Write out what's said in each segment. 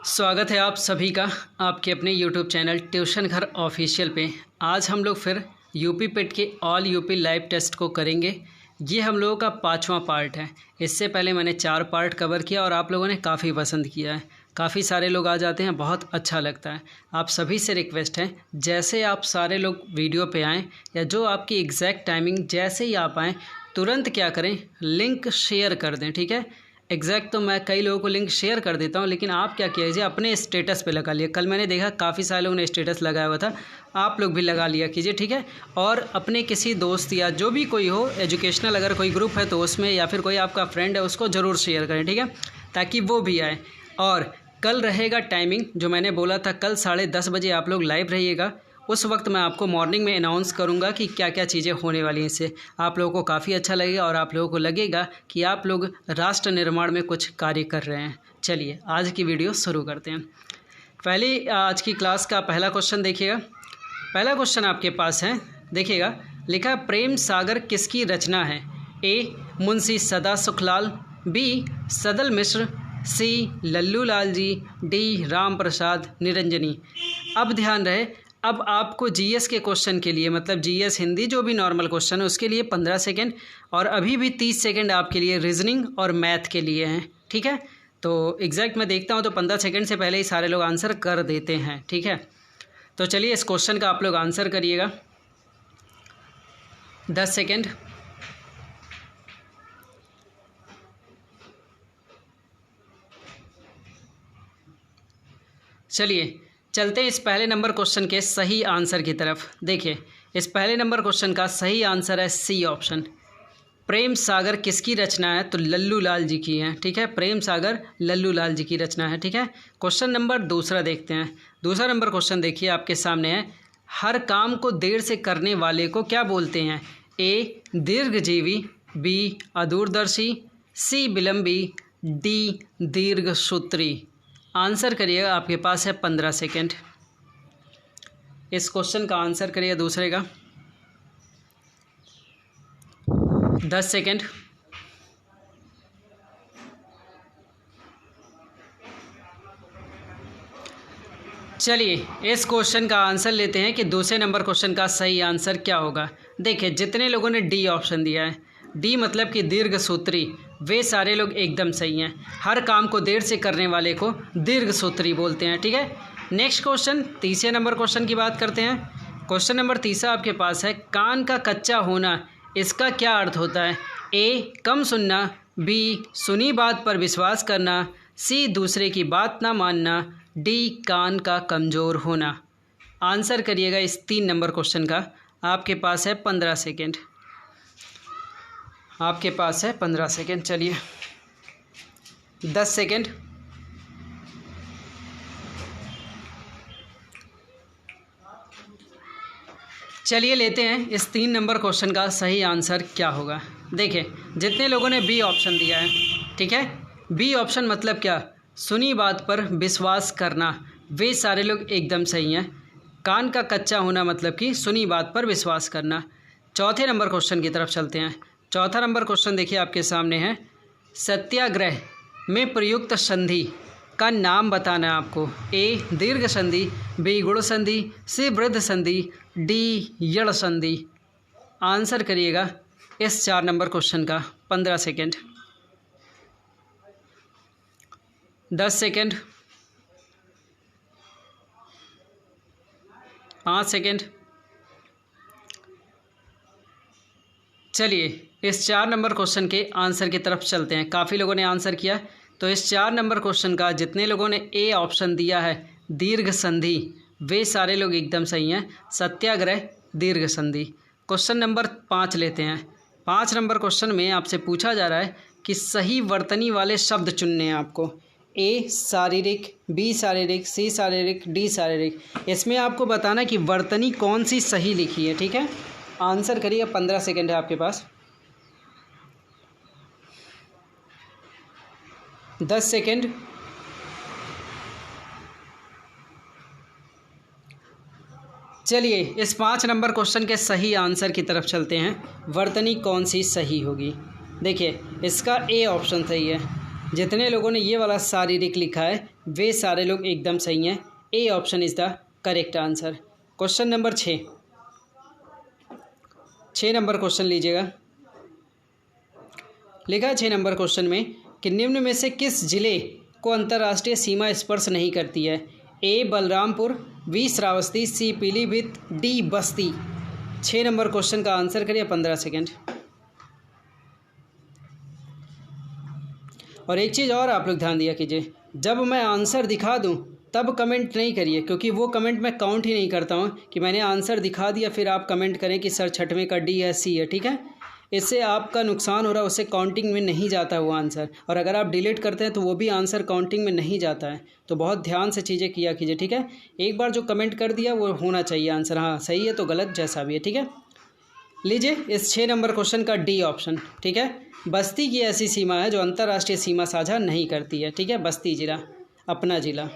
स्वागत है आप सभी का आपके अपने YouTube चैनल ट्यूशन घर ऑफिशियल पे। आज हम लोग फिर यूपी पेट के ऑल यूपी लाइव टेस्ट को करेंगे। ये हम लोगों का 5वां पार्ट है। इससे पहले मैंने 4 पार्ट कवर किया और आप लोगों ने काफ़ी पसंद किया है। काफ़ी सारे लोग आ जाते हैं, बहुत अच्छा लगता है। आप सभी से रिक्वेस्ट है, जैसे आप सारे लोग वीडियो पे आएँ या जो आपकी एग्जैक्ट टाइमिंग जैसे ही आप आएँ तुरंत क्या करें, लिंक शेयर कर दें। ठीक है, एग्जैक्ट तो मैं कई लोगों को लिंक शेयर कर देता हूँ, लेकिन आप क्या कीजिए अपने स्टेटस पे लगा लिया। कल मैंने देखा काफ़ी सारे लोगों ने स्टेटस लगाया हुआ था, आप लोग भी लगा लिया कीजिए। ठीक है, और अपने किसी दोस्त या जो भी कोई हो एजुकेशनल अगर कोई ग्रुप है तो उसमें, या फिर कोई आपका फ्रेंड है उसको ज़रूर शेयर करें। ठीक है, ताकि वो भी आए। और कल रहेगा टाइमिंग जो मैंने बोला था, कल 10:30 बजे आप लोग लाइव रहिएगा। उस वक्त मैं आपको मॉर्निंग में अनाउंस करूंगा कि क्या क्या चीज़ें होने वाली हैं। इससे आप लोगों को काफ़ी अच्छा लगेगा और आप लोगों को लगेगा कि आप लोग राष्ट्र निर्माण में कुछ कार्य कर रहे हैं। चलिए आज की वीडियो शुरू करते हैं। पहले आज की क्लास का पहला क्वेश्चन देखिएगा। पहला क्वेश्चन आपके पास है, देखिएगा, लिखा प्रेम सागर किसकी रचना है? ए मुंशी सदा सुखलाल, बी सदल मिश्र, सी लल्लू लाल जी, डी राम प्रसाद निरंजनी। अब ध्यान रहे, अब आपको जीएस के क्वेश्चन के लिए, मतलब जीएस हिंदी जो भी नॉर्मल क्वेश्चन है उसके लिए 15 सेकेंड और अभी भी 30 सेकेंड आपके लिए रीजनिंग और मैथ के लिए हैं। ठीक है, तो एग्जैक्ट मैं देखता हूँ तो 15 सेकेंड से पहले ही सारे लोग आंसर कर देते हैं। ठीक है, तो चलिए इस क्वेश्चन का आप लोग आंसर करिएगा। 10 सेकेंड। चलिए चलते हैं इस पहले नंबर क्वेश्चन के सही आंसर की तरफ। देखिए इस पहले नंबर क्वेश्चन का सही आंसर है सी ऑप्शन। प्रेम सागर किसकी रचना है? तो लल्लू लाल जी की है। ठीक है, प्रेम सागर लल्लू लाल जी की रचना है। ठीक है, क्वेश्चन नंबर दूसरा देखते हैं। दूसरा नंबर क्वेश्चन देखिए आपके सामने है, हर काम को देर से करने वाले को क्या बोलते हैं? ए दीर्घजीवी, बी अदूरदर्शी, सी विलंबी, डी दीर्घसूत्री। आंसर करिएगा, आपके पास है 15 सेकेंड। इस क्वेश्चन का आंसर करिए दूसरे का। 10 सेकेंड। चलिए इस क्वेश्चन का आंसर लेते हैं कि दूसरे नंबर क्वेश्चन का सही आंसर क्या होगा। देखिए जितने लोगों ने डी ऑप्शन दिया है, डी मतलब कि दीर्घसूत्री, वे सारे लोग एकदम सही हैं। हर काम को देर से करने वाले को दीर्घसूत्री बोलते हैं। ठीक है, नेक्स्ट क्वेश्चन, तीसरे नंबर क्वेश्चन की बात करते हैं। क्वेश्चन नंबर तीसरा आपके पास है, कान का कच्चा होना, इसका क्या अर्थ होता है? ए कम सुनना, बी सुनी बात पर विश्वास करना, सी दूसरे की बात ना मानना, डी कान का कमज़ोर होना। आंसर करिएगा इस 3 नंबर क्वेश्चन का। आपके पास है 15 सेकेंड। आपके पास है 15 सेकेंड। चलिए 10 सेकेंड। चलिए लेते हैं इस 3 नंबर क्वेश्चन का सही आंसर क्या होगा। देखिए जितने लोगों ने बी ऑप्शन दिया है, ठीक है, बी ऑप्शन मतलब क्या? सुनी बात पर विश्वास करना, वे सारे लोग एकदम सही हैं। कान का कच्चा होना मतलब कि सुनी बात पर विश्वास करना। चौथे नंबर क्वेश्चन की तरफ चलते हैं। चौथा नंबर क्वेश्चन देखिए आपके सामने है, सत्याग्रह में प्रयुक्त संधि का नाम बताना है आपको। ए दीर्घ संधि, बी गुण संधि, सी वृद्ध संधि, डी यड़ संधि। आंसर करिएगा इस 4 नंबर क्वेश्चन का। 15 सेकेंड। 10 सेकेंड। 5 सेकेंड। चलिए इस 4 नंबर क्वेश्चन के आंसर की तरफ चलते हैं। काफ़ी लोगों ने आंसर किया, तो इस 4 नंबर क्वेश्चन का जितने लोगों ने ए ऑप्शन दिया है दीर्घ संधि, वे सारे लोग एकदम सही हैं। सत्याग्रह दीर्घ संधि। क्वेश्चन नंबर 5 लेते हैं। 5 नंबर क्वेश्चन में आपसे पूछा जा रहा है कि सही वर्तनी वाले शब्द चुनने हैं आपको। ए शारीरिक, बी शारीरिक, सी शारीरिक, डी शारीरिक। इसमें आपको बताना कि वर्तनी कौन सी सही लिखी है। ठीक है, आंसर करिए। 15 सेकेंड है आपके पास। 10 सेकेंड। चलिए इस 5 नंबर क्वेश्चन के सही आंसर की तरफ चलते हैं। वर्तनी कौन सी सही होगी? देखिए इसका ए ऑप्शन सही है। जितने लोगों ने ये वाला शारीरिक लिखा है वे सारे लोग एकदम सही हैं। A option is the correct answer. Question number 6 number question लीजिएगा। लिखा है 6 नंबर क्वेश्चन में कि निम्न में से किस जिले को अंतर्राष्ट्रीय सीमा स्पर्श नहीं करती है? ए बलरामपुर, बी श्रावस्ती, सी पीलीभीत, डी बस्ती। 6 नंबर क्वेश्चन का आंसर करिए 15 सेकेंड। और एक चीज़ और आप लोग ध्यान दिया कीजिए, जब मैं आंसर दिखा दूं तब कमेंट नहीं करिए, क्योंकि वो कमेंट मैं काउंट ही नहीं करता हूं कि मैंने आंसर दिखा दिया फिर आप कमेंट करें कि सर छठवें का डी है, सी है। ठीक है, इससे आपका नुकसान हो रहा है, उससे काउंटिंग में नहीं जाता वो आंसर। और अगर आप डिलीट करते हैं तो वो भी आंसर काउंटिंग में नहीं जाता है। तो बहुत ध्यान से चीज़ें किया कीजिए। ठीक है, एक बार जो कमेंट कर दिया वो होना चाहिए आंसर, हाँ सही है तो गलत जैसा भी है। ठीक है, लीजिए इस 6 नंबर क्वेश्चन का डी ऑप्शन। ठीक है, बस्ती की ऐसी सीमा है जो अंतर्राष्ट्रीय सीमा साझा नहीं करती है। ठीक है, बस्ती जिला, अपना जिला।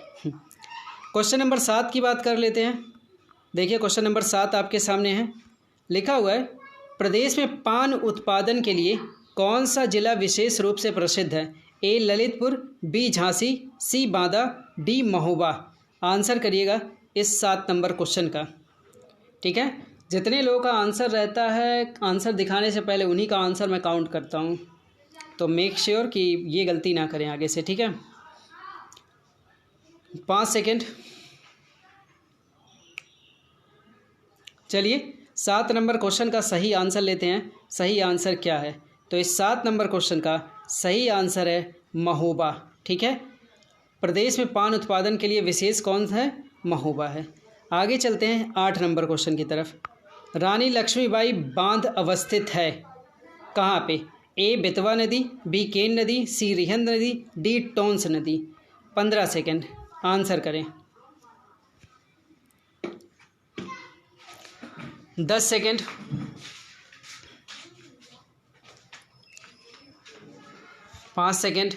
क्वेश्चन नंबर 7 की बात कर लेते हैं। देखिए क्वेश्चन नंबर 7 आपके सामने है। लिखा हुआ है, प्रदेश में पान उत्पादन के लिए कौन सा जिला विशेष रूप से प्रसिद्ध है? ए ललितपुर, बी झांसी, सी बांदा, डी महोबा। आंसर करिएगा इस 7 नंबर क्वेश्चन का। ठीक है, जितने लोगों का आंसर रहता है आंसर दिखाने से पहले उन्हीं का आंसर मैं काउंट करता हूँ, तो मेक श्योर कि ये गलती ना करें आगे से। ठीक है, 5 सेकेंड। चलिए 7 नंबर क्वेश्चन का सही आंसर लेते हैं। सही आंसर क्या है? तो इस 7 नंबर क्वेश्चन का सही आंसर है महोबा। ठीक है, प्रदेश में पान उत्पादन के लिए विशेष कौन सा है? महोबा है। आगे चलते हैं 8 नंबर क्वेश्चन की तरफ। रानी लक्ष्मीबाई बांध अवस्थित है कहाँ पे? ए बेतवा नदी, बी केन नदी, सी रिहंद नदी, डी टोंस नदी। 15 सेकेंड, आंसर करें। 10 सेकेंड। पाँच सेकेंड।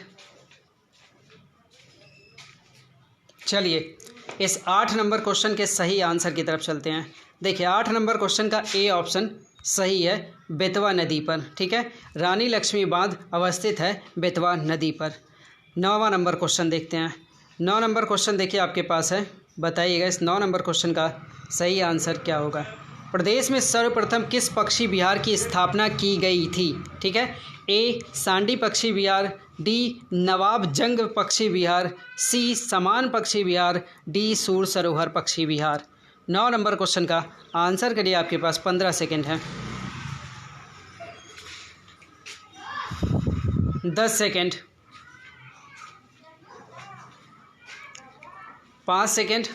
चलिए इस 8 नंबर क्वेश्चन के सही आंसर की तरफ चलते हैं। देखिए 8 नंबर क्वेश्चन का ए ऑप्शन सही है, बेतवा नदी पर। ठीक है, रानी लक्ष्मी बांध अवस्थित है बेतवा नदी पर। 9वां नंबर क्वेश्चन देखते हैं। 9 नंबर क्वेश्चन देखिए आपके पास है, बताइएगा इस 9 नंबर क्वेश्चन का सही आंसर क्या होगा? प्रदेश में सर्वप्रथम किस पक्षी विहार की स्थापना की गई थी? ठीक है, ए सांडी पक्षी विहार, डी नवाब जंग पक्षी विहार, सी समान पक्षी विहार, डी सूर सरोवर पक्षी विहार। 9 नंबर क्वेश्चन का आंसर करिए, आपके पास 15 सेकेंड है। 10 सेकेंड। 5 सेकेंड।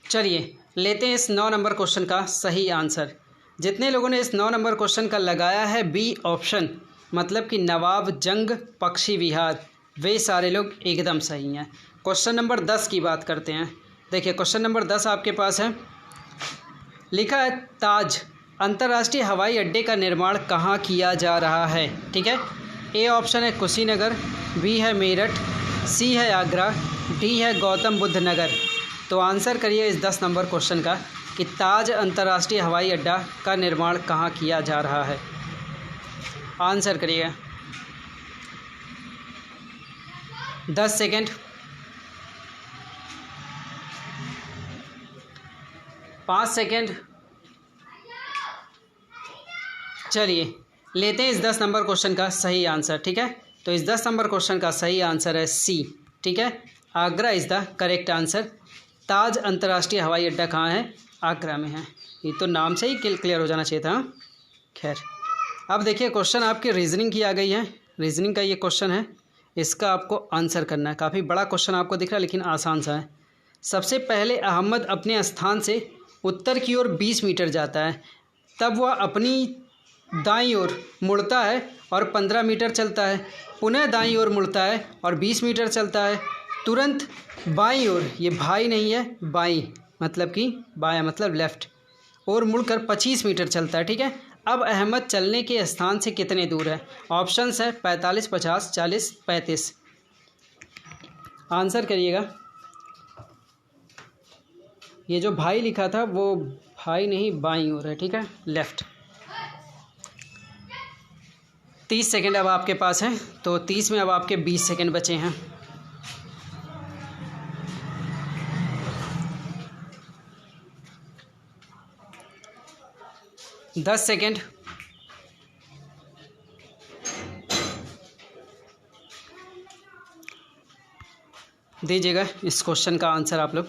चलिए लेते हैं इस 9 नंबर क्वेश्चन का सही आंसर। जितने लोगों ने इस 9 नंबर क्वेश्चन का लगाया है बी ऑप्शन, मतलब कि नवाब जंग पक्षी विहार, वे सारे लोग एकदम सही हैं। क्वेश्चन नंबर 10 की बात करते हैं। देखिए क्वेश्चन नंबर 10 आपके पास है। लिखा है, ताज अंतर्राष्ट्रीय हवाई अड्डे का निर्माण कहाँ किया जा रहा है? ठीक है, ए ऑप्शन है कुशीनगर, बी है मेरठ, सी है आगरा, डी है गौतम बुद्ध नगर। तो आंसर करिए इस 10 नंबर क्वेश्चन का कि ताज अंतर्राष्ट्रीय हवाई अड्डा का निर्माण कहाँ किया जा रहा है। आंसर करिएगा। 10 सेकेंड। 5 सेकेंड। चलिए लेते हैं इस 10 नंबर क्वेश्चन का सही आंसर। ठीक है, तो इस 10 नंबर क्वेश्चन का सही आंसर है सी। ठीक है, Agra is the correct answer. Taj अंतर्राष्ट्रीय हवाई अड्डा कहाँ है? आगरा में है। ये तो नाम से ही क्लियर हो जाना चाहिए था। खैर, अब देखिए क्वेश्चन आपकी रीजनिंग की आ गई है। रीजनिंग का ये क्वेश्चन है, इसका आपको आंसर करना है। काफ़ी बड़ा क्वेश्चन आपको दिख रहा है लेकिन आसान सा है। सबसे पहले अहमद अपने स्थान से उत्तर की ओर 20 मीटर जाता है, तब वह अपनी दाईं ओर मुड़ता है और 15 मीटर चलता है, पुनः दाईं ओर मुड़ता है और 20 मीटर चलता है, तुरंत बाईं ओर, ये भाई नहीं है बाईं मतलब कि बायां मतलब लेफ़्ट, और मुड़कर 25 मीटर चलता है। ठीक है, अब अहमद चलने के स्थान से कितने दूर है? ऑप्शंस है 45, 50, 40, 35। आंसर करिएगा। ये जो भाई लिखा था वो भाई नहीं बाईं ओर है। ठीक है, लेफ़्ट। 30 सेकेंड अब आपके पास है, तो 30 में अब आपके 20 सेकेंड बचे हैं। दस सेकेंड, दीजिएगा इस क्वेश्चन का आंसर आप लोग।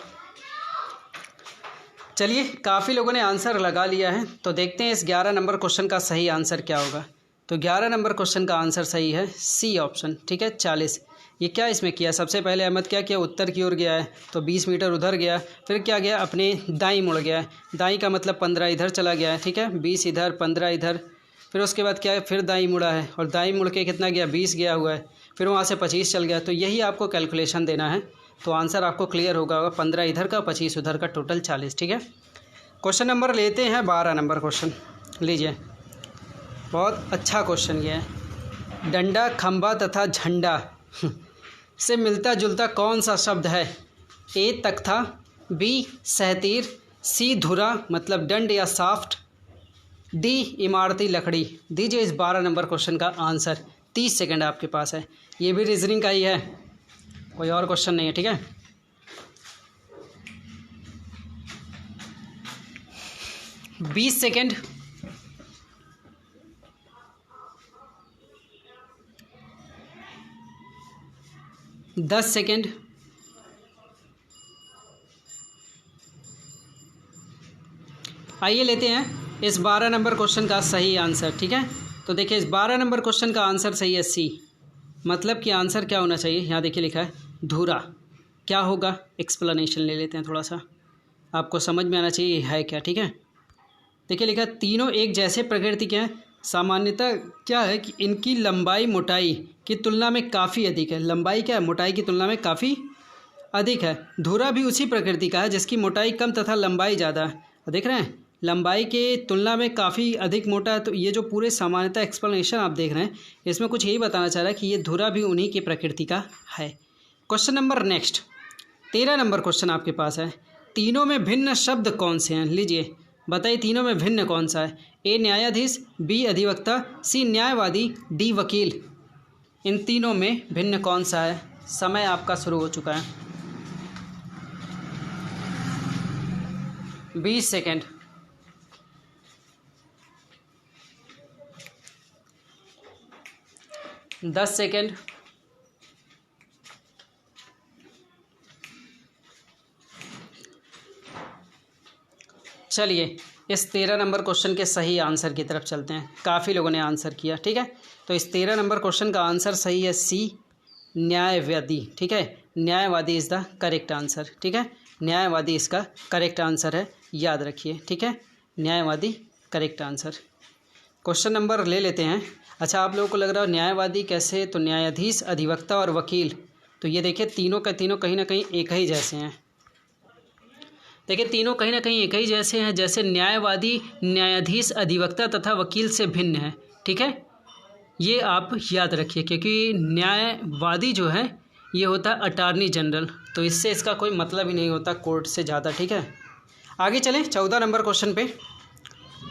चलिए, काफ़ी लोगों ने आंसर लगा लिया है, तो देखते हैं इस 11 नंबर क्वेश्चन का सही आंसर क्या होगा। तो 11 नंबर क्वेश्चन का आंसर सही है सी ऑप्शन, ठीक है 40। ये क्या इसमें किया, सबसे पहले अहमद क्या किया, उत्तर की ओर गया है तो 20 मीटर उधर गया, फिर क्या गया, अपने दाईं मुड़ गया है, दाईं का मतलब 15 इधर चला गया है, ठीक है 20 इधर 15 इधर, फिर उसके बाद क्या है, फिर दाईं मुड़ा है और दाईं मुड़ के कितना गया, 20 गया हुआ है, फिर वहाँ से 25 चल गया। तो यही आपको कैलकुलेशन देना है, तो आंसर आपको क्लियर होगा 15 इधर का 25 उधर का, टोटल 40, ठीक है। क्वेश्चन नंबर लेते हैं 12 नंबर क्वेश्चन, लीजिए बहुत अच्छा क्वेश्चन ये है। डंडा, खंभा तथा झंडा से मिलता जुलता कौन सा शब्द है? ए तख्ता, बी सहतीर, सी धुरा मतलब दंड या साफ्ट, डी इमारती लकड़ी। दीजिए इस 12 नंबर क्वेश्चन का आंसर। 30 सेकंड आपके पास है, ये भी रीजनिंग का ही है, कोई और क्वेश्चन नहीं है, ठीक है। बीस सेकेंड, दस सेकेंड, आइए लेते हैं इस 12 नंबर क्वेश्चन का सही आंसर, ठीक है। तो देखिए इस 12 नंबर क्वेश्चन का आंसर सही है सी, मतलब कि आंसर क्या होना चाहिए, यहाँ देखिए लिखा है धुरा। क्या होगा, एक्सप्लेनेशन ले लेते हैं, थोड़ा सा आपको समझ में आना चाहिए है क्या, ठीक है। देखिए लिखा है तीनों एक जैसे प्रकृति के हैं, सामान्यतः क्या है कि इनकी लंबाई मोटाई की तुलना में काफ़ी अधिक है। लंबाई क्या है, मोटाई की तुलना में काफ़ी अधिक है। धुरा भी उसी प्रकृति का है जिसकी मोटाई कम तथा लंबाई ज़्यादा है। देख रहे हैं, लंबाई के तुलना में काफ़ी अधिक मोटा है। तो ये जो पूरे सामान्यतः एक्सप्लेनेशन आप देख रहे हैं, इसमें कुछ यही बताना चाह रहा है कि ये धुरा भी उन्हीं की प्रकृति का है। Question number next 13 number question आपके पास है। तीनों में भिन्न शब्द कौन से हैं, लीजिए बताइए तीनों में भिन्न कौन सा है? ए न्यायाधीश, बी अधिवक्ता, सी न्यायवादी, डी वकील। इन तीनों में भिन्न कौन सा है? समय आपका शुरू हो चुका है, 20 सेकेंड, 10 सेकेंड, चलिए इस 13 नंबर क्वेश्चन के सही आंसर की तरफ चलते हैं। काफ़ी लोगों ने आंसर किया, ठीक है। तो इस 13 नंबर क्वेश्चन का आंसर सही है सी न्यायवादी, ठीक है। न्यायवादी इज़ द करेक्ट आंसर, ठीक है। न्यायवादी इसका करेक्ट आंसर है, याद रखिए, ठीक है। न्यायवादी करेक्ट आंसर। क्वेश्चन नंबर ले लेते हैं। अच्छा, आप लोगों को लग रहा है न्यायवादी कैसे, तो न्यायाधीश, अधिवक्ता और वकील, तो ये देखिए तीनों का तीनों कहीं ना कहीं एक ही जैसे हैं। देखिए तीनों कहीं ना कहीं एक ही जैसे हैं, जैसे न्यायवादी न्यायाधीश, अधिवक्ता तथा वकील से भिन्न है, ठीक है। ये आप याद रखिए, क्योंकि न्यायवादी जो है ये होता है अटॉर्नी जनरल, तो इससे इसका कोई मतलब ही नहीं होता कोर्ट से ज़्यादा, ठीक है। आगे चलें 14 नंबर क्वेश्चन पे।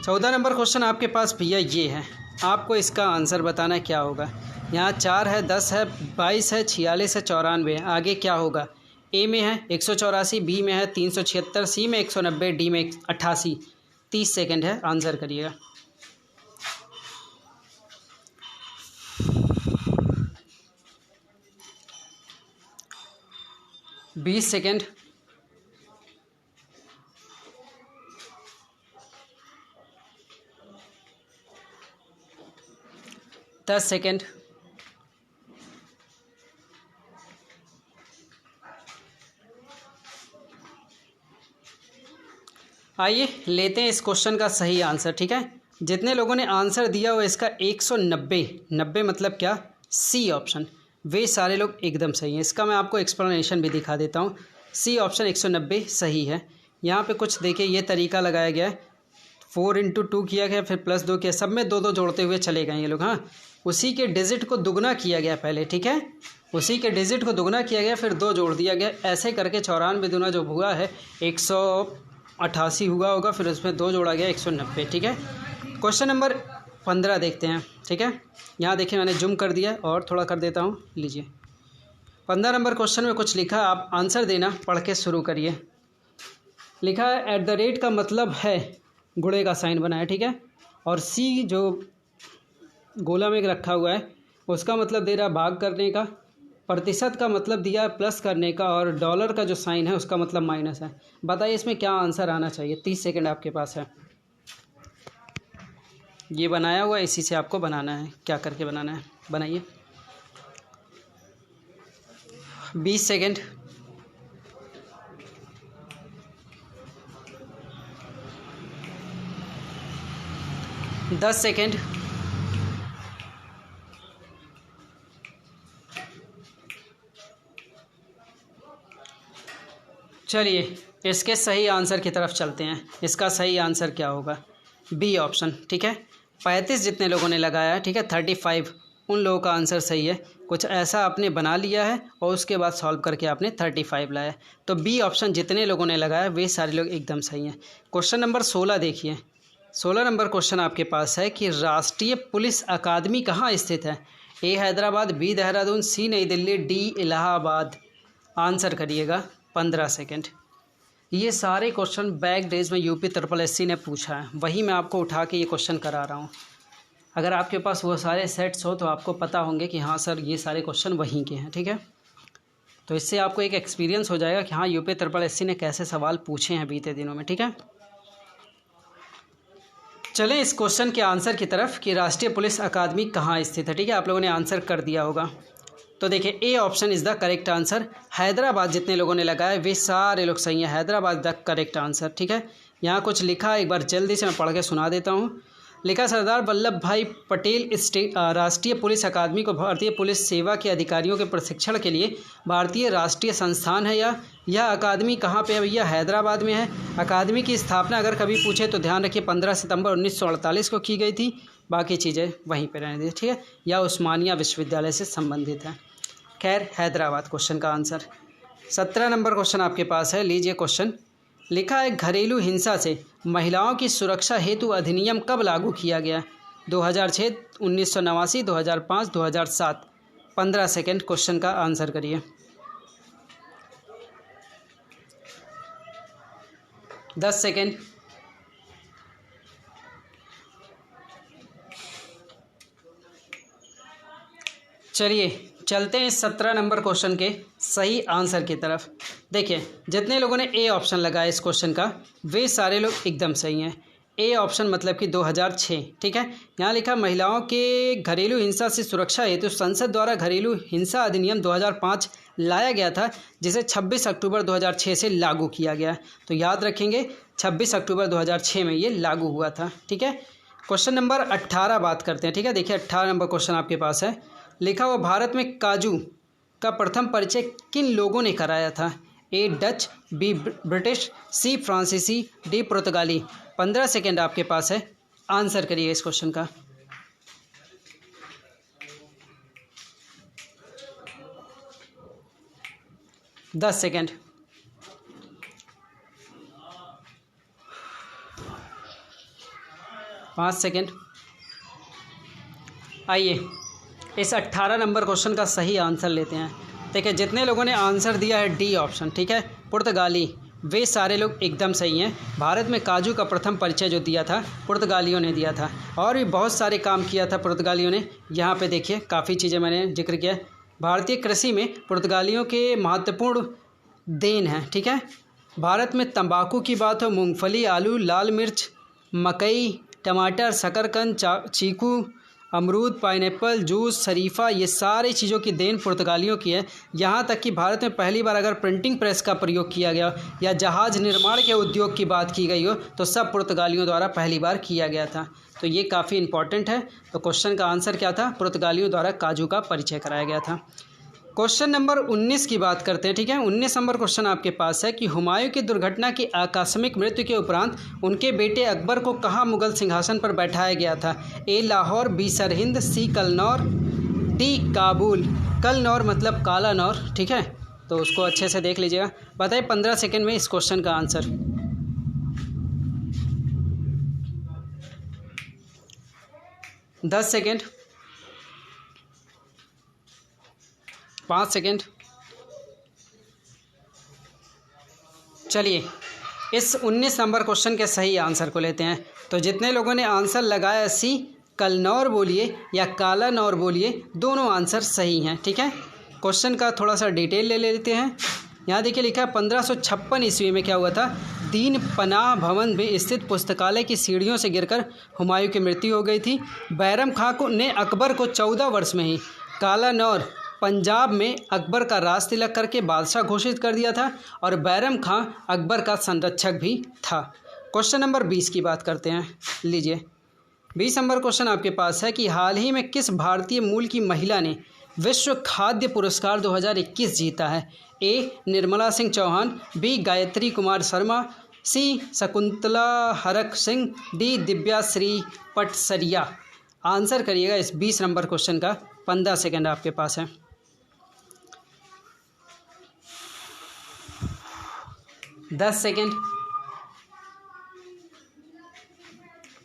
14 नंबर क्वेश्चन आपके पास भैया ये है, आपको इसका आंसर बताना है क्या होगा। यहाँ 4 है, 10 है, 22 है, 46 है, 94 है। आगे क्या होगा? ए में है 184, बी में है 376, सी में 190, डी में 88। 30 सेकेंड है, आंसर करिएगा। बीस सेकेंड, 10 सेकेंड, आइए लेते हैं इस क्वेश्चन का सही आंसर, ठीक है। जितने लोगों ने आंसर दिया वो इसका 190, 90 मतलब क्या, सी ऑप्शन, वे सारे लोग एकदम सही हैं। इसका मैं आपको एक्सप्लेनेशन भी दिखा देता हूँ। सी ऑप्शन 190 सही है। यहाँ पे कुछ देखिए ये तरीका लगाया गया है, 4 × 2 किया गया, फिर +2 किया, सब में 2 2 जोड़ते हुए चले गए ये लोग। हाँ, उसी के डिजिट को दुगना किया गया पहले, ठीक है, उसी के डिजिट को दुगना किया गया, फिर 2 जोड़ दिया गया, ऐसे करके 94 दूना जो हुआ है 188 हुआ होगा, फिर उसमें 2 जोड़ा गया 190, ठीक है। क्वेश्चन नंबर 15 देखते हैं, ठीक है। यहाँ देखिए मैंने जूम कर दिया और थोड़ा कर देता हूँ, लीजिए 15 नंबर क्वेश्चन में कुछ लिखा, आप आंसर देना, पढ़ के शुरू करिए। लिखा है एट द रेट का मतलब है, गुणे का साइन बना है, ठीक है। और सी जो गोला में रखा हुआ है उसका मतलब दे रहा भाग करने का, प्रतिशत का मतलब दिया है प्लस करने का, और डॉलर का जो साइन है उसका मतलब माइनस है। बताइए इसमें क्या आंसर आना चाहिए। 30 सेकंड आपके पास है। ये बनाया हुआ इसी से आपको बनाना है, क्या करके बनाना है बनाइए। 20 सेकंड। दस सेकंड। चलिए इसके सही आंसर की तरफ चलते हैं। इसका सही आंसर क्या होगा? बी ऑप्शन, ठीक है। 35 जितने लोगों ने लगाया है, ठीक है, 35 उन लोगों का आंसर सही है। कुछ ऐसा आपने बना लिया है और उसके बाद सॉल्व करके आपने 35 लाया। तो बी ऑप्शन जितने लोगों ने लगाया वे सारे लोग एकदम सही हैं। क्वेश्चन नंबर 16 देखिए। 16 नंबर क्वेश्चन आपके पास है कि राष्ट्रीय पुलिस अकादमी कहाँ स्थित है? ए हैदराबाद, बी देहरादून, सी नई दिल्ली, डी इलाहाबाद। आंसर करिएगा। 15 सेकंड। ये सारे क्वेश्चन बैक डेज में यूपी SSS ने पूछा है, वही मैं आपको उठा के ये क्वेश्चन करा रहा हूँ। अगर आपके पास वो सारे सेट्स हो तो आपको पता होंगे कि हाँ सर ये सारे क्वेश्चन वहीं के हैं, ठीक है। तो इससे आपको एक एक्सपीरियंस हो जाएगा कि हाँ यूपी SSS ने कैसे सवाल पूछे हैं बीते दिनों में, ठीक है। चलें इस क्वेश्चन के आंसर की तरफ कि राष्ट्रीय पुलिस अकादमी कहाँ स्थित है, ठीक है। आप लोगों ने आंसर कर दिया होगा। तो देखिए A option is the correct answer. Hyderabad जितने लोगों ने लगाया वे सारे लोग सही हैं। हैदराबाद द करेक्ट आंसर, ठीक है। यहाँ कुछ लिखा, एक बार जल्दी से मैं पढ़ के सुना देता हूँ। लिखा सरदार वल्लभ भाई पटेल राष्ट्रीय पुलिस अकादमी को भारतीय पुलिस सेवा के अधिकारियों के प्रशिक्षण के लिए भारतीय राष्ट्रीय संस्थान है। यह अकादमी कहाँ पे है भैया? हैदराबाद में है। अकादमी की स्थापना अगर कभी पूछे तो ध्यान रखिए 15 सितंबर 1948 को की गई थी। बाकी चीज़ें वहीं पे रहने दी, ठीक है। या उस्मानिया विश्वविद्यालय से संबंधित है। खैर हैदराबाद क्वेश्चन का आंसर। 17 नंबर क्वेश्चन आपके पास है, लीजिए क्वेश्चन। लिखा है घरेलू हिंसा से महिलाओं की सुरक्षा हेतु अधिनियम कब लागू किया गया? 2006, 1989, 2005, 2007। 15 सेकंड। क्वेश्चन का आंसर करिए। 10 सेकंड। चलिए चलते हैं 17 नंबर क्वेश्चन के सही आंसर की तरफ। देखिए जितने लोगों ने ए ऑप्शन लगाया इस क्वेश्चन का वे सारे लोग एकदम सही हैं। ए ऑप्शन मतलब कि 2006, ठीक है। यहाँ लिखा महिलाओं के घरेलू हिंसा से सुरक्षा हेतु संसद द्वारा घरेलू हिंसा अधिनियम 2005 लाया गया था, जिसे 26 अक्टूबर 2006 से लागू किया गया। तो याद रखेंगे 26 अक्टूबर 2006 में ये लागू हुआ था, ठीक है। क्वेश्चन नंबर 18 बात करते हैं, ठीक है। देखिए 18 नंबर क्वेश्चन आपके पास है। लिखा हुआ भारत में काजू का प्रथम परिचय किन लोगों ने कराया था? ए डच, बी ब्रिटिश, सी फ्रांसीसी, डी पुर्तगाली। 15 सेकेंड आपके पास है, आंसर करिए इस क्वेश्चन का। दस सेकेंड। पाँच सेकेंड। आइए इस 18 नंबर क्वेश्चन का सही आंसर लेते हैं। देखिए जितने लोगों ने आंसर दिया है डी ऑप्शन, ठीक है, पुर्तगाली, वे सारे लोग एकदम सही हैं। भारत में काजू का प्रथम परिचय जो दिया था पुर्तगालियों ने दिया था, और भी बहुत सारे काम किया था पुर्तगालियों ने। यहाँ पे देखिए काफ़ी चीज़ें मैंने जिक्र किया। भारतीय कृषि में पुर्तगालियों के महत्वपूर्ण देन है, ठीक है। भारत में तंबाकू की बात हो, मूंगफली, आलू, लाल मिर्च, मकई, टमाटर, शकरकंद, चीकू, अमरूद, पाइनएप्पल, जूस, शरीफा, ये सारी चीज़ों की देन पुर्तगालियों की है। यहाँ तक कि भारत में पहली बार अगर प्रिंटिंग प्रेस का प्रयोग किया गया या जहाज़ निर्माण के उद्योग की बात की गई हो तो सब पुर्तगालियों द्वारा पहली बार किया गया था। तो ये काफ़ी इंपॉर्टेंट है। तो क्वेश्चन का आंसर क्या था? पुर्तगालियों द्वारा काजू का परिचय कराया गया था। क्वेश्चन नंबर 19 की बात करते हैं, ठीक है। 19 नंबर क्वेश्चन आपके पास है कि हुमायूं की दुर्घटना की आकस्मिक मृत्यु के उपरांत उनके बेटे अकबर को कहाँ मुगल सिंहासन पर बैठाया गया था? ए लाहौर, बी सरहिंद, सी कलनौर, डी काबुल। कलनौर मतलब काला नौर, ठीक है। तो उसको अच्छे से देख लीजिएगा। बताइए 15 सेकेंड में इस क्वेश्चन का आंसर। 10 second, 5 second. चलिए इस 19 नंबर क्वेश्चन के सही आंसर को लेते हैं। तो जितने लोगों ने आंसर लगाया सी, कलनौर बोलिए या कालानौर बोलिए, दोनों आंसर सही हैं। ठीक है, क्वेश्चन का थोड़ा सा डिटेल ले लेते हैं। यहाँ देखिए लिखा है 1556 ईस्वी में क्या हुआ था, दीन पनाह भवन में स्थित पुस्तकालय की सीढ़ियों से गिरकर हुमायूं की मृत्यु हो गई थी। बैरम खां को ने अकबर को 14 वर्ष में ही कालानौर पंजाब में अकबर का राज तिलक करके बादशाह घोषित कर दिया था और बैरम खां अकबर का संरक्षक भी था। क्वेश्चन नंबर 20 की बात करते हैं। लीजिए 20 नंबर क्वेश्चन आपके पास है कि हाल ही में किस भारतीय मूल की महिला ने विश्व खाद्य पुरस्कार 2021 जीता है। ए निर्मला सिंह चौहान, बी गायत्री कुमार शर्मा, सी शकुंतला हरक सिंह, डी दिव्याश्री पटसरिया। आंसर करिएगा इस 20 नंबर क्वेश्चन का। 15 सेकेंड आपके पास है। 10 सेकेंड,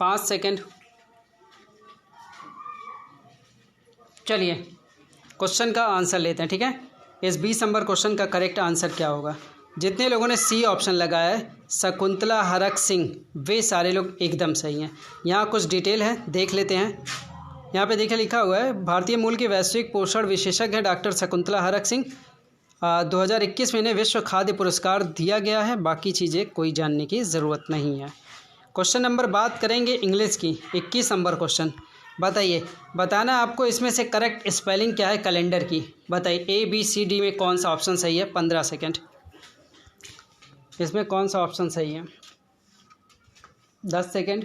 5 सेकेंड। चलिए क्वेश्चन का आंसर लेते हैं। ठीक है, इस 20 नंबर क्वेश्चन का करेक्ट आंसर क्या होगा। जितने लोगों ने सी ऑप्शन लगाया है शकुंतला हरक सिंह, वे सारे लोग एकदम सही हैं। यहाँ कुछ डिटेल है, देख लेते हैं। यहाँ पे देखिए लिखा हुआ है भारतीय मूल की वैश्विक पोषण विशेषज्ञ है डॉक्टर शकुंतला हरक सिंह। 2021 में इन्हें विश्व खाद्य पुरस्कार दिया गया है। बाकी चीज़ें कोई जानने की ज़रूरत नहीं है। क्वेश्चन नंबर बात करेंगे इंग्लिश की। 21 नंबर क्वेश्चन, बताइए, बताना आपको इसमें से करेक्ट स्पेलिंग क्या है कैलेंडर की। बताइए ए बी सी डी में कौन सा ऑप्शन सही है। 15 सेकेंड, इसमें कौन सा ऑप्शन सही है। 10 सेकेंड,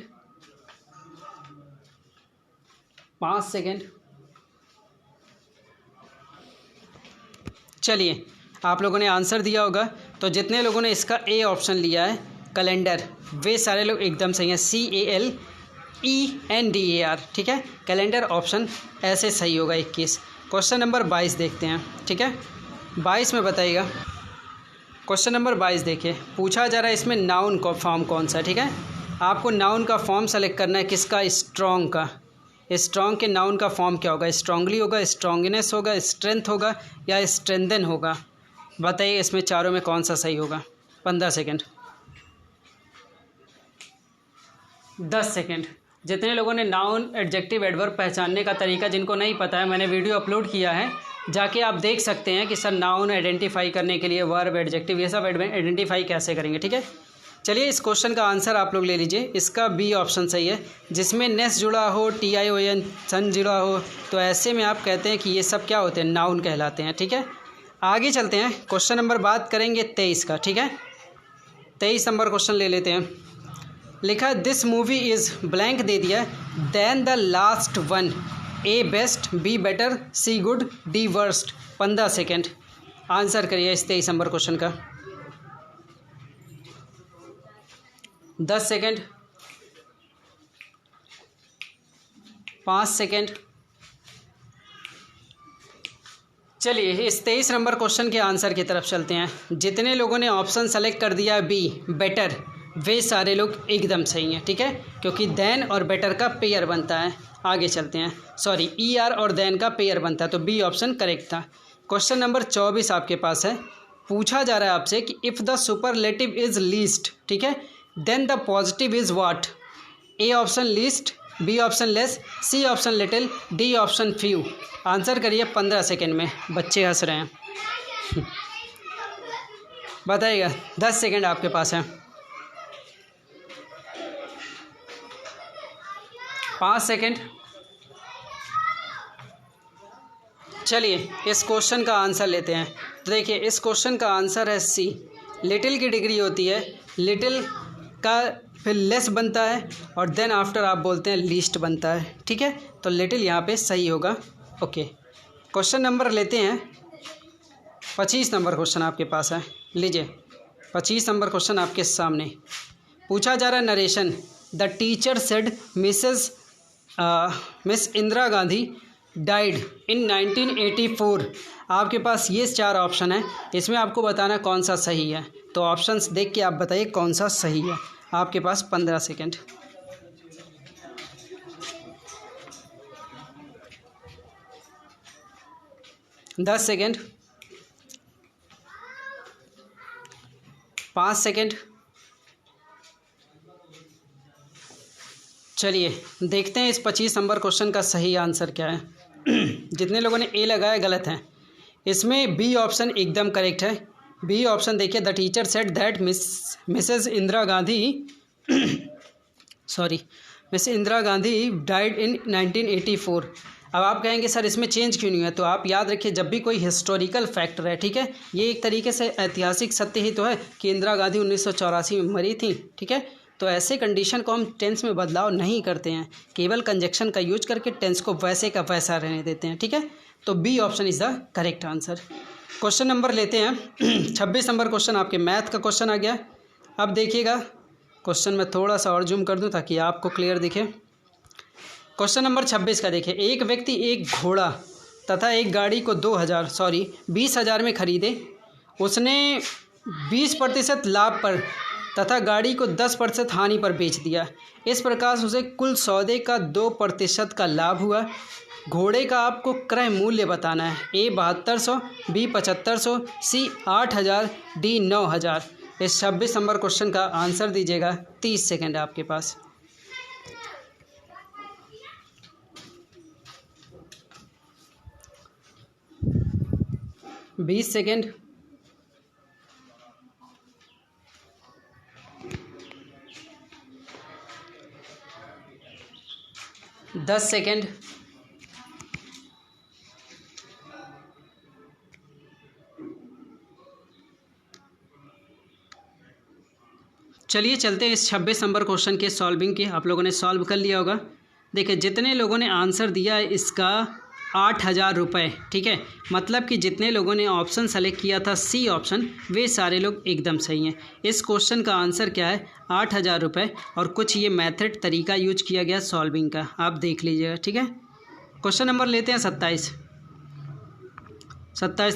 5 सेकेंड। चलिए आप लोगों ने आंसर दिया होगा। तो जितने लोगों ने इसका ए ऑप्शन लिया है कैलेंडर, वे सारे लोग एकदम सही हैं। CALENDAR। ठीक है, कैलेंडर ऑप्शन ऐसे सही होगा 21। क्वेश्चन नंबर 22 देखते हैं। ठीक है, 22 में बताइएगा। क्वेश्चन नंबर 22 देखिए, पूछा जा रहा है इसमें नाउन का फॉर्म कौन सा है। ठीक है, आपको नाउन का फॉर्म सेलेक्ट करना है। किसका? स्ट्रॉन्ग का। स्ट्रॉन्ग के नाउन का फॉर्म क्या होगा? स्ट्रांगली होगा, स्ट्रांगनेस होगा, स्ट्रेंथ होगा या स्ट्रेंथन होगा। बताइए इसमें चारों में कौन सा सही होगा। 15 सेकेंड, 10 सेकेंड। जितने लोगों ने नाउन एडजेक्टिव एडवर्ब पहचानने का तरीका जिनको नहीं पता है, मैंने वीडियो अपलोड किया है, जाके आप देख सकते हैं कि सर नाउन आइडेंटिफाई करने के लिए वर्ब एडजेक्टिव ये सब आइडेंटिफाई कैसे करेंगे। ठीक है, चलिए इस क्वेश्चन का आंसर आप लोग ले लीजिए। इसका बी ऑप्शन सही है, जिसमें नेस जुड़ा हो, TION सन जुड़ा हो, तो ऐसे में आप कहते हैं कि ये सब क्या होते हैं, नाउन कहलाते हैं। ठीक है, आगे चलते हैं। क्वेश्चन नंबर बात करेंगे 23 का। ठीक है, 23 नंबर क्वेश्चन ले लेते हैं। लिखा दिस मूवी इज़ ब्लैंक दे दिया, then the last one, A best, B better, C good, D worst. 15 second, answer करिए इस 23 नंबर क्वेश्चन का। 10 सेकेंड, 5 सेकेंड। चलिए इस 23 नंबर क्वेश्चन के आंसर की तरफ चलते हैं। जितने लोगों ने ऑप्शन सेलेक्ट कर दिया बी बेटर, वे सारे लोग एकदम सही हैं। ठीक है, क्योंकि देन और बेटर का पेयर बनता है। आगे चलते हैं। सॉरी, ER और देन का पेयर बनता है, तो बी ऑप्शन करेक्ट था। क्वेश्चन नंबर 24 आपके पास है। पूछा जा रहा है आपसे कि if the superlative is least, ठीक है, then the positive is what. A option least, B option less, C option little, D option few. Answer करिए 15 सेकेंड में। बच्चे हंस रहे हैं। बताइएगा, 10 सेकेंड आपके पास है। 5 सेकेंड। चलिए इस क्वेश्चन का आंसर लेते हैं। तो देखिए इस क्वेश्चन का आंसर है सी। लिटिल की डिग्री होती है, लिटिल का फिर लेस बनता है और देन आफ्टर आप बोलते हैं लीस्ट बनता है। ठीक है, तो लिटिल यहाँ पे सही होगा। ओके, क्वेश्चन नंबर लेते हैं। 25 नंबर क्वेश्चन आपके पास है। लीजिए 25 नंबर क्वेश्चन आपके सामने पूछा जा रहा है। Narration, the teacher said miss Indira Gandhi died in 1984। आपके पास ये 4 ऑप्शन है, इसमें आपको बताना कौन सा सही है। तो ऑप्शंस देख के आप बताइए कौन सा सही है। आपके पास 15 सेकेंड। 10 second, 5 second. चलिए देखते हैं इस 25 नंबर क्वेश्चन का सही आंसर क्या है। जितने लोगों ने ए लगाया गलत है। इसमें बी ऑप्शन एकदम करेक्ट है। बी ऑप्शन देखिए, the teacher said that Mrs Indira Gandhi miss Indira Gandhi died in 1984। अब आप कहेंगे सर इसमें चेंज क्यों नहीं है, तो आप याद रखिए जब भी कोई हिस्टोरिकल फैक्टर है, ठीक है, ये एक तरीके से ऐतिहासिक सत्य ही तो है कि इंदिरा गांधी 1984 में मरी थी, ठीक है। तो ऐसे कंडीशन को हम टेंस में बदलाव नहीं करते हैं, केवल कंजक्शन का यूज करके टेंस को वैसे का वैसा रहने देते हैं, ठीक है। तो B option is the correct answer. Question number लेते हैं 26 नंबर क्वेश्चन आपके मैथ का क्वेश्चन आ गया। अब देखिएगा क्वेश्चन में थोड़ा सा और जूम कर दूं ताकि आपको क्लियर दिखे। क्वेश्चन नंबर 26 का देखिए, एक व्यक्ति एक घोड़ा तथा एक गाड़ी को 20,000 में खरीदे। उसने 20% लाभ पर तथा गाड़ी को 10% हानि पर बेच दिया। इस प्रकार उसे कुल सौदे का 2% का लाभ हुआ। घोड़े का आपको क्रय मूल्य बताना है। ए 7200, बी 7500, सी 8000, डी 9000। इस 26 नंबर क्वेश्चन का आंसर दीजिएगा। 30 सेकेंड है आपके पास। बीस सेकेंड, 10 सेकेंड, 'चलिए चलते हैं इस 26 नंबर क्वेश्चन के सॉल्विंग की। आप लोगों ने सॉल्व कर लिया होगा। देखिए जितने लोगों ने आंसर दिया है इसका 8,000 रुपये, ठीक है। मतलब कि जितने लोगों ने ऑप्शन सेलेक्ट किया था सी ऑप्शन, वे सारे लोग एकदम सही हैं। इस क्वेश्चन का आंसर क्या है, 8,000 रुपये। और कुछ ये मेथड तरीका यूज किया गया सॉल्विंग का, आप देख लीजिएगा, ठीक है। क्वेश्चन नंबर लेते हैं 27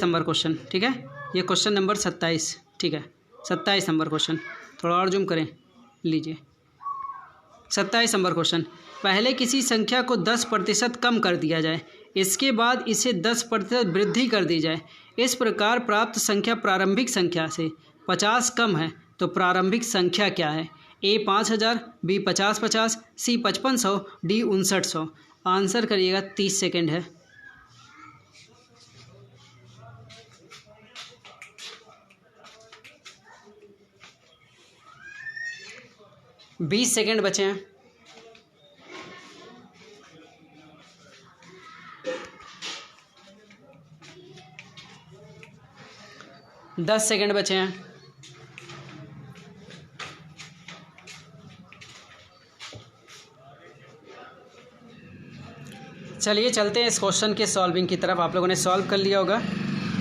नंबर क्वेश्चन, ठीक है। ये क्वेश्चन नंबर 27, ठीक है। 27 नंबर क्वेश्चन, थोड़ा और जूम करें, लीजिए। 27 नंबर क्वेश्चन, पहले किसी संख्या को 10% कम कर दिया जाए, इसके बाद इसे 10% वृद्धि कर दी जाए। इस प्रकार प्राप्त संख्या प्रारंभिक संख्या से 50 कम है, तो प्रारंभिक संख्या क्या है। ए 5000, बी 50-50, सी 5500, डी 5900। आंसर करिएगा, 30 सेकेंड है। बीस सेकेंड बचे हैं। दस सेकेंड बचे हैं। चलिए चलते हैं इस क्वेश्चन के सॉल्विंग की तरफ। आप लोगों ने सॉल्व कर लिया होगा।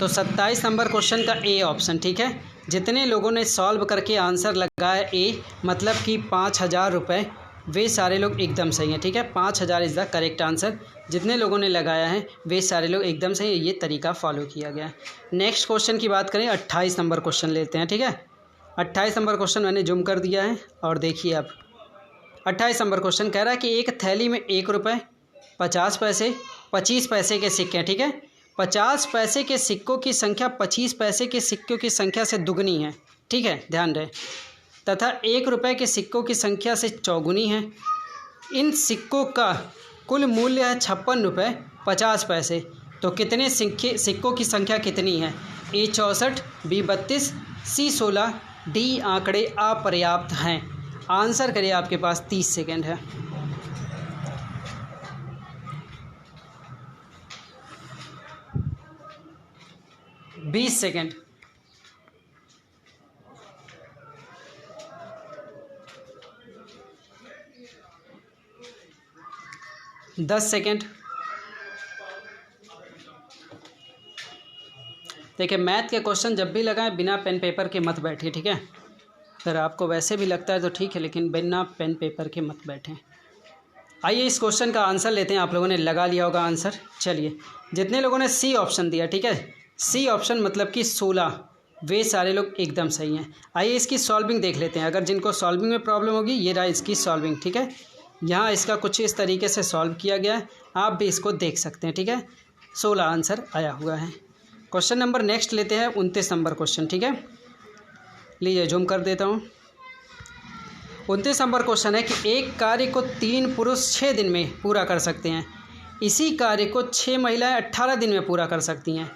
तो 27 नंबर क्वेश्चन का ए ऑप्शन, ठीक है। जितने लोगों ने सॉल्व करके आंसर लगाया ए, मतलब कि 5,000 रुपये, वे सारे लोग एकदम सही हैं, ठीक है। 5,000 इज़ द करेक्ट आंसर। जितने लोगों ने लगाया है वे सारे लोग एकदम सही, ये तरीका फॉलो किया गया। नेक्स्ट क्वेश्चन की बात करें, 28 नंबर क्वेश्चन लेते हैं, ठीक है। 28 नंबर क्वेश्चन मैंने जूम कर दिया है और देखिए अब 28 नंबर क्वेश्चन कह रहा है कि एक थैली में 1 रुपये, 50 पैसे, 25 पैसे के सिक्के हैं, ठीक है। 50 पैसे के सिक्कों की संख्या 25 पैसे के सिक्कों की संख्या से दुगनी है, ठीक है, ध्यान रहे, तथा 1 रुपये के सिक्कों की संख्या से चौगुनी है। इन सिक्कों का कुल मूल्य है 56 रुपये 50 पैसे। तो कितने सिक्कों की संख्या कितनी है। ए 64, बी 32, सी 16, डी आंकड़े अपर्याप्त हैं। आंसर करिए, आपके पास 30 सेकेंड है। बीस सेकेंड, 10 सेकेंड। देखिए मैथ के क्वेश्चन जब भी लगाएं बिना पेन पेपर के मत बैठिए, ठीक है। अगर आपको वैसे भी लगता है तो ठीक है, लेकिन बिना पेन पेपर के मत बैठें। आइए इस क्वेश्चन का आंसर लेते हैं। आप लोगों ने लगा लिया होगा आंसर। चलिए जितने लोगों ने सी ऑप्शन दिया, ठीक है, सी ऑप्शन मतलब कि 16, वे सारे लोग एकदम सही हैं। आइए इसकी सॉल्विंग देख लेते हैं। अगर जिनको सॉल्विंग में प्रॉब्लम होगी, ये रहा इसकी सॉल्विंग, ठीक है। यहाँ इसका कुछ इस तरीके से सॉल्व किया गया है, आप भी इसको देख सकते हैं, ठीक है। 16 आंसर आया हुआ है। क्वेश्चन नंबर नेक्स्ट लेते हैं 29 नंबर क्वेश्चन, ठीक है। लीजिए जूम कर देता हूँ। 29 नंबर क्वेश्चन है कि एक कार्य को 3 पुरुष 6 दिन में पूरा कर सकते हैं, इसी कार्य को 6 महिलाएं 18 दिन में पूरा कर सकती हैं।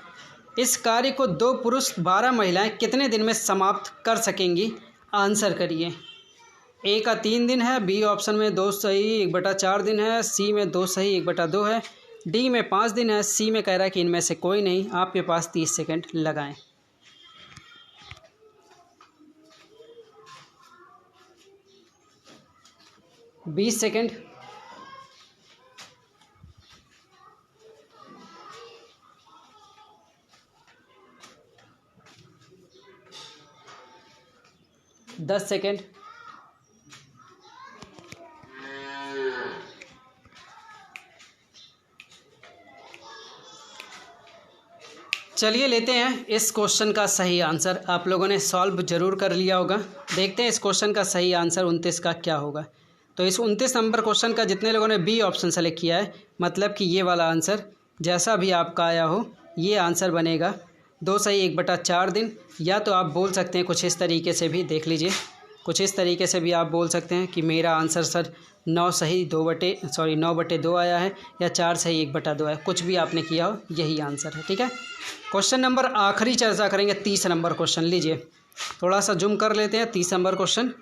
इस कार्य को 2 पुरुष 12 महिलाएं कितने दिन में समाप्त कर सकेंगी? आंसर करिए। ए का 3 दिन है, बी ऑप्शन में 2 सही 1/4 दिन है, सी में 2 सही 1/2 है, डी में 5 दिन है, सी में कह रहा है कि इनमें से कोई नहीं। आपके पास 30 सेकंड लगाएं। बीस सेकंड। दस सेकंड। चलिए लेते हैं इस क्वेश्चन का सही आंसर। आप लोगों ने सॉल्व जरूर कर लिया होगा। देखते हैं इस क्वेश्चन का सही आंसर 29 का क्या होगा। तो इस 29 नंबर क्वेश्चन का जितने लोगों ने बी ऑप्शन सेलेक्ट किया है, मतलब कि ये वाला आंसर जैसा भी आपका आया हो ये आंसर बनेगा। 2 सही 1/4 दिन। या तो आप बोल सकते हैं कुछ इस तरीके से भी, देख लीजिए, कुछ इस तरीके से भी आप बोल सकते हैं कि मेरा आंसर सर 9 सही 9/2 आया है, या 4 सही 1/2 है। कुछ भी आपने किया हो यही आंसर है, ठीक है। क्वेश्चन नंबर आखिरी चर्चा करेंगे 30 नंबर क्वेश्चन। लीजिए थोड़ा सा जूम कर लेते हैं। 30 नंबर क्वेश्चन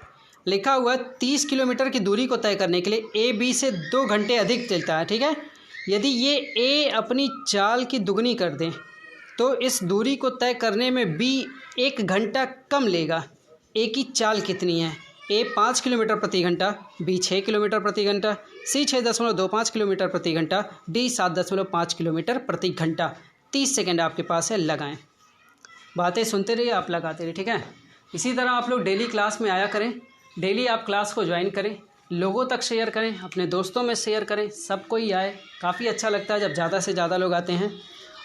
लिखा हुआ है 30 किलोमीटर की दूरी को तय करने के लिए ए बी से 2 घंटे अधिक चलता है, ठीक है। यदि ये ए अपनी चाल की दुगनी कर दें तो इस दूरी को तय करने में बी 1 घंटा कम लेगा। ए की चाल कितनी है? ए 5 किलोमीटर प्रति घंटा, बी 6 किलोमीटर प्रति घंटा, सी 6.25 किलोमीटर प्रति घंटा, डी 7.5 किलोमीटर प्रति घंटा। 30 सेकेंड आपके पास है, लगाएं। बातें सुनते रहिए, आप लगाते रहिए, ठीक है। इसी तरह आप लोग डेली क्लास में आया करें, डेली आप क्लास को ज्वाइन करें, लोगों तक शेयर करें, अपने दोस्तों में शेयर करें, सब कोई आए। काफ़ी अच्छा लगता है जब ज़्यादा से ज़्यादा लोग आते हैं।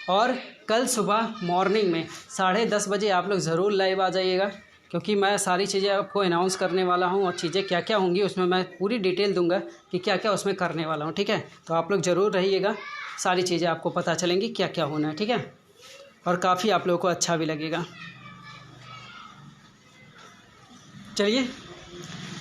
और कल सुबह मॉर्निंग में 10:30 बजे आप लोग ज़रूर लाइव आ जाइएगा, क्योंकि मैं सारी चीज़ें आपको अनाउंस करने वाला हूँ और चीज़ें क्या क्या होंगी उसमें मैं पूरी डिटेल दूंगा कि क्या क्या उसमें करने वाला हूँ, ठीक है। तो आप लोग ज़रूर रहिएगा, सारी चीज़ें आपको पता चलेंगी क्या क्या होना है, ठीक है। और काफ़ी आप लोगों को अच्छा भी लगेगा। चलिए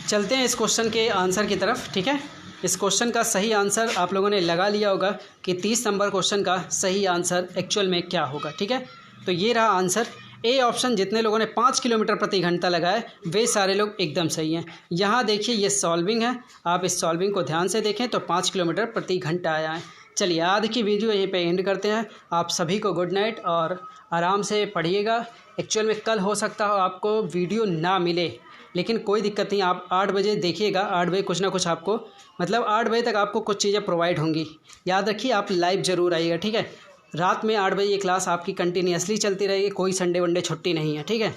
चलते हैं इस क्वेश्चन के आंसर की तरफ, ठीक है। इस क्वेश्चन का सही आंसर आप लोगों ने लगा लिया होगा कि 30 नंबर क्वेश्चन का सही आंसर एक्चुअल में क्या होगा, ठीक है। तो ये रहा आंसर। ए ऑप्शन जितने लोगों ने 5 किलोमीटर प्रति घंटा लगाया वे सारे लोग एकदम सही हैं। यहाँ देखिए ये सॉल्विंग है, आप इस सॉल्विंग को ध्यान से देखें तो 5 किलोमीटर प्रति घंटा आया है। चलिए आज की वीडियो यहीं पे एंड करते हैं। आप सभी को गुड नाइट और आराम से पढ़िएगा। एक्चुअल में कल हो सकता हो आपको वीडियो ना मिले, लेकिन कोई दिक्कत नहीं, आप 8 बजे देखिएगा। 8 बजे कुछ ना कुछ आपको, मतलब 8 बजे तक आपको कुछ चीज़ें प्रोवाइड होंगी। याद रखिए आप लाइव ज़रूर आइएगा, ठीक है। रात में 8 बजे ये क्लास आपकी कंटिन्यूसली चलती रहेगी, कोई संडे वनडे छुट्टी नहीं है, ठीक है।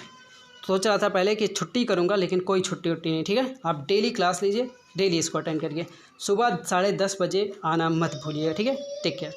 सोच रहा था पहले कि छुट्टी करूँगा, लेकिन कोई छुट्टी उट्टी नहीं, ठीक है। आप डेली क्लास लीजिए, डेली इसको अटेंड करिए। सुबह 10:30 बजे आना मत भूलिएगा, ठीक है। Take care.